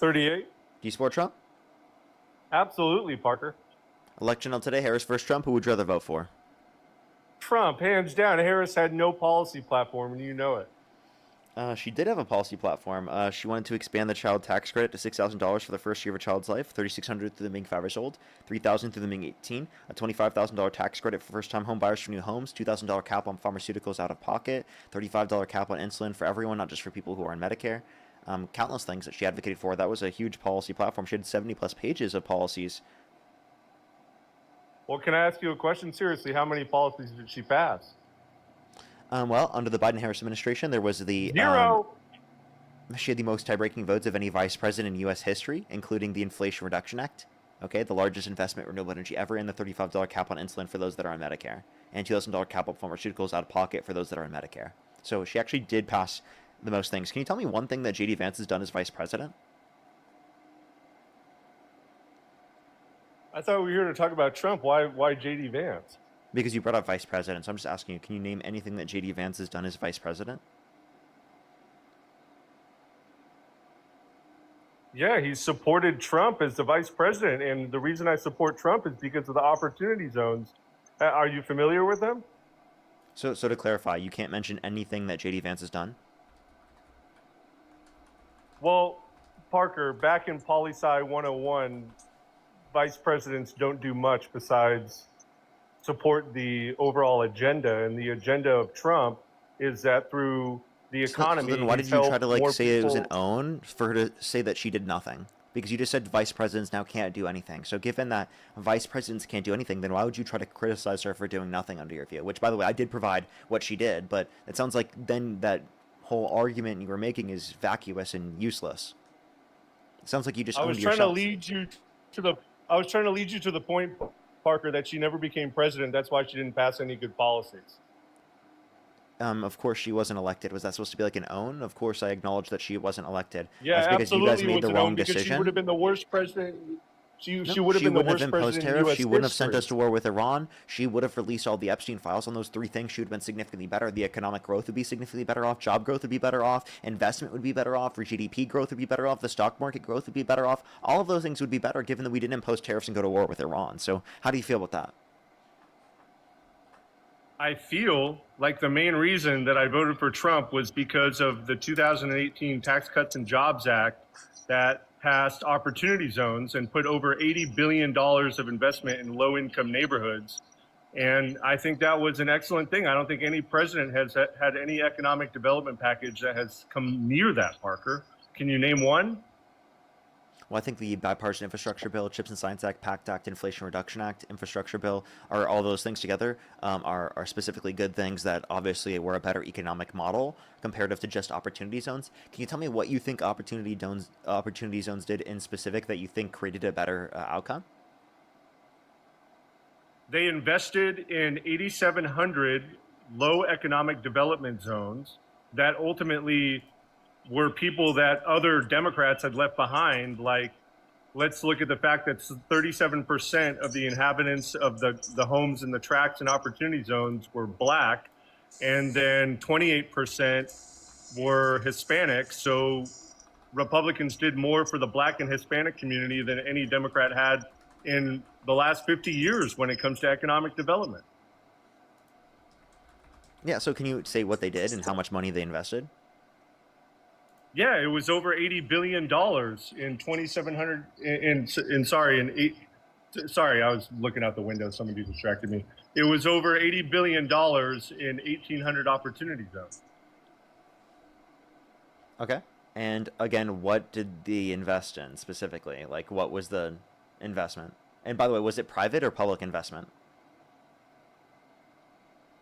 $38. Do you support Trump? Absolutely, Parker. Election of today, Harris versus Trump. Who would you rather vote for? Trump, hands down. Harris had no policy platform, and you know it. She did have a policy platform. She wanted to expand the child tax credit to $6,000 for the first year of a child's life, $3,600 through them being 5 years old, $3,000 through them being 18, a $25,000 tax credit for first-time home buyers for new homes, $2,000 cap on pharmaceuticals out of pocket, $35 cap on insulin for everyone, not just for people who are on Medicare. Countless things that she advocated for. That was a huge policy platform. She had 70-plus pages of policies. Well, can I ask you a question? Seriously, how many policies did she pass? Well, under the Biden-Harris administration, there was the... Zero. She had the most tie-breaking votes of any vice president in U.S. history, including the Inflation Reduction Act. Okay, the largest investment in renewable energy ever, and the $35 cap on insulin for those that are on Medicare, and $2,000 cap on pharmaceuticals out of pocket for those that are on Medicare. So she actually did pass the most things. Can you tell me one thing that J.D. Vance has done as vice president? I thought we were here to talk about Trump. Why J.D. Vance? Because you brought up vice president, so I'm just asking you, can you name anything that J.D. Vance has done as vice president? Yeah, he supported Trump as the vice president, and the reason I support Trump is because of the opportunity zones. Are you familiar with them? So to clarify, you can't mention anything that J.D. Vance has done? Well, Parker, back in Poli-Sci 101, vice presidents don't do much besides support the overall agenda, and the agenda of Trump is that through the economy. So then why did you try to say it was an own for her to say that she did nothing? Because you just said vice presidents now can't do anything. So given that vice presidents can't do anything, then why would you try to criticize her for doing nothing under your view? Which, by the way, I did provide what she did, but it sounds like then that whole argument you were making is vacuous and useless. It sounds like you just owned yourself. I was trying to lead you to the point, Parker, that she never became president. That's why she didn't pass any good policies. Of course she wasn't elected. Was that supposed to be like an own? Of course I acknowledge that she wasn't elected. Yeah, that's because absolutely. You guys made the wrong decision. She would have been the worst president. She would have been the worst imposed president tariffs. in U.S. She wouldn't have sent history. us to war with Iran. She would have released all the Epstein files on those three things. She would have been significantly better. The economic growth would be significantly better off. Job growth would be better off. Investment would be better off. For GDP growth would be better off. The stock market growth would be better off. All of those things would be better given that we didn't impose tariffs and go to war with Iran. So how do you feel about that? I feel like the main reason that I voted for Trump was because of the 2018 Tax Cuts and Jobs Act that passed opportunity zones and put over $80 billion of investment in low-income neighborhoods. And I think that was an excellent thing. I don't think any president has had any economic development package that has come near that, Parker. Can you name one? Well, I think the Bipartisan Infrastructure Bill, CHIPS and Science Act, PACT Act, Inflation Reduction Act, Infrastructure Bill, are all those things together are specifically good things that obviously were a better economic model comparative to just opportunity zones. Can you tell me what you think opportunity zones did in specific that you think created a better outcome? They invested in 8,700 low economic development zones that ultimately were people that other Democrats had left behind. Like, let's look at the fact that 37% of the inhabitants of the homes in the tracts and opportunity zones were Black, and then 28% were Hispanic. So Republicans did more for the Black and Hispanic community than any Democrat had in the last 50 years when it comes to economic development. Yeah, so can you say what they did and how much money they invested? Yeah, it was over $80 billion in 2,700. Sorry, I was looking out the window. Somebody distracted me. It was over $80 billion in 1,800 opportunity zones. Okay. And again, what did they invest in specifically? Like, what was the investment? And by the way, was it private or public investment?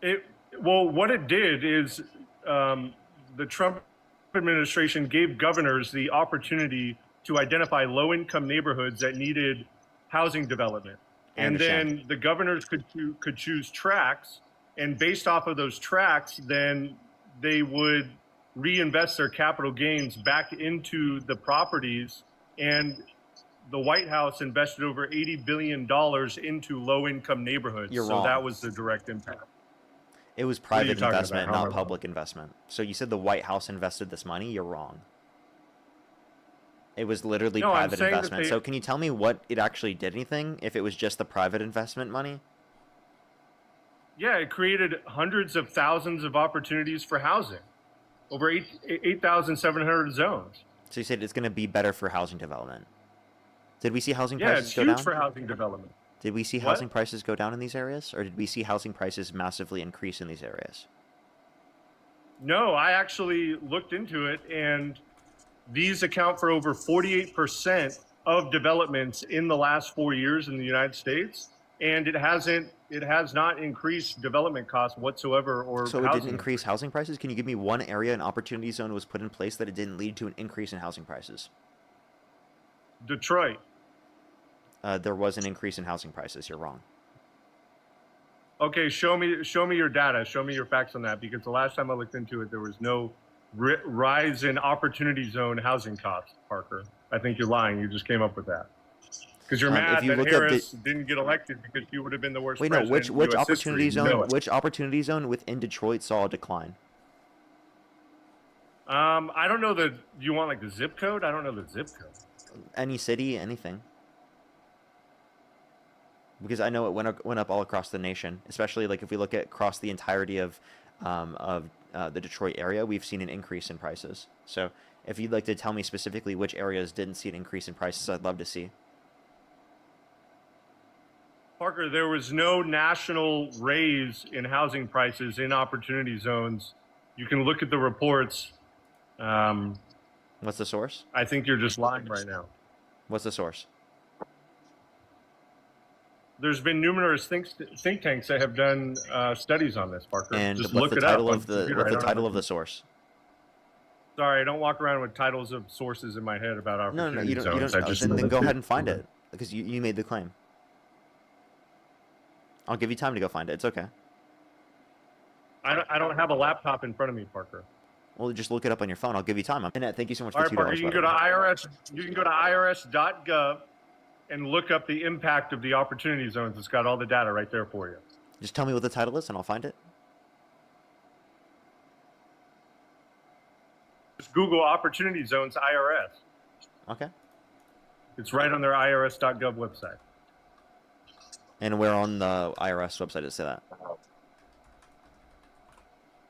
Well, what it did is the Trump administration gave governors the opportunity to identify low-income neighborhoods that needed housing development. And then the governors could choose tracts, and based off of those tracts, then they would reinvest their capital gains back into the properties. And the White House invested over $80 billion into low-income neighborhoods. You're wrong. So that was the direct impact. It was What are you private talking investment, about? How not am I wrong? public investment. So you said the White House invested this money. You're wrong. It was literally No, I'm private saying that investment. they. So can you tell me what it actually did anything if it was just the private investment money? Yeah, it created hundreds of thousands of opportunities for housing, over 8,700 zones. So you said it's going to be better for housing development. Did we see housing Yeah, it's prices go huge down? for housing development. Did we see housing What? prices go down in these areas? Or did we see housing prices massively increase in these areas? No, I actually looked into it, and these account for over 48% of developments in the last 4 years in the United States, and it has not increased development costs whatsoever or So it didn't housing increase increase. housing prices? Can you give me one area an opportunity zone was put in place that it didn't lead to an increase in housing prices? Detroit. There was an increase in housing prices. You're wrong. Okay, show me your data. Show me your facts on that, because the last time I looked into it, there was no rise in opportunity zone housing costs. Parker, I think you're lying. You just came up with that because you're If mad you that look up the Harris didn't get elected because she would have been the worst wait, no, president in which U.S. history. opportunity You know zone? it. Which opportunity zone within Detroit saw a decline? I don't know the. You want like the zip code? I don't know the zip code. Any city, anything? Because I know it went up all across the nation, especially like if we look at across the entirety of the Detroit area, we've seen an increase in prices. So if you'd like to tell me specifically which areas didn't see an increase in prices, I'd love to see. Parker, there was no national raise in housing prices in opportunity zones. You can look at the reports. What's the source? I think you're just lying right now. What's the source? There's been numerous think tanks that have done studies on this, Parker. And Just what's look the it up title on of the the computer. what's I the don't title have of the source? Sorry, I don't walk around with titles of sources in my head about No, opportunity you don't. You zones. don't. I just Then go ahead and find it because you made the claim. I'll give you time to go find it. It's okay. I don't have a laptop in front of me, Parker. Well, just look it up on your phone. I'll give you time. Annette, thank you so much All for right, Parker, $2. you can go to IRS. You can go to irs.gov and look up the impact of the opportunity zones. It's got all the data right there for you. Just tell me what the title is, and I'll find it. Just Google opportunity zones IRS. Okay. It's right on their irs.gov website. And where on the IRS website does it say that?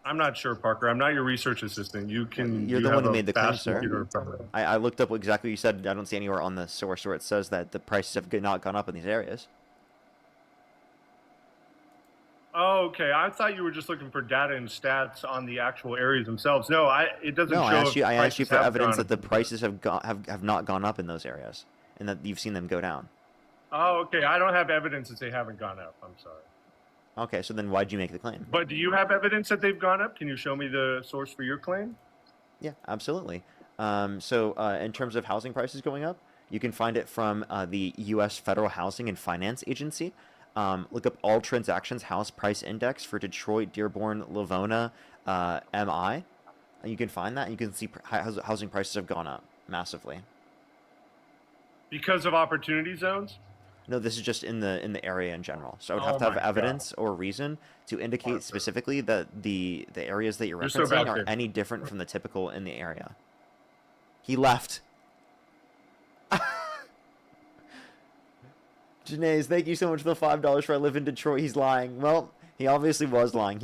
I'm not sure, Parker. I'm not your research assistant. You can. You're you the one have who a made the claim, fast sir. computer in front of you. I looked up exactly what you said. I don't see anywhere on the source where it says that the prices have not gone up in these areas. Oh, okay. I thought you were just looking for data and stats on the actual areas themselves. No, it doesn't No, show. I asked you prices for have evidence gone that the up. prices have not gone up in those areas, and that you've seen them go down. Oh, okay. I don't have evidence that they haven't gone up. I'm sorry. Okay, so then why'd you make the claim? But do you have evidence that they've gone up? Can you show me the source for your claim? Yeah, absolutely. In terms of housing prices going up, you can find it from the U.S. Federal Housing and Finance Agency. Look up all transactions house price index for Detroit, Dearborn, Livonia, MI. And you can find that. And you can see housing prices have gone up massively. Because of opportunity zones? No, this is just in the area in general. So I would have Oh to have my evidence or reason to indicate Parker. specifically that the areas that you're You're so referencing bad, are sir. any different from the typical in the area. He left. Janae, thank you so much for the $5 for I live in Detroit. He's lying. Well, he obviously was lying.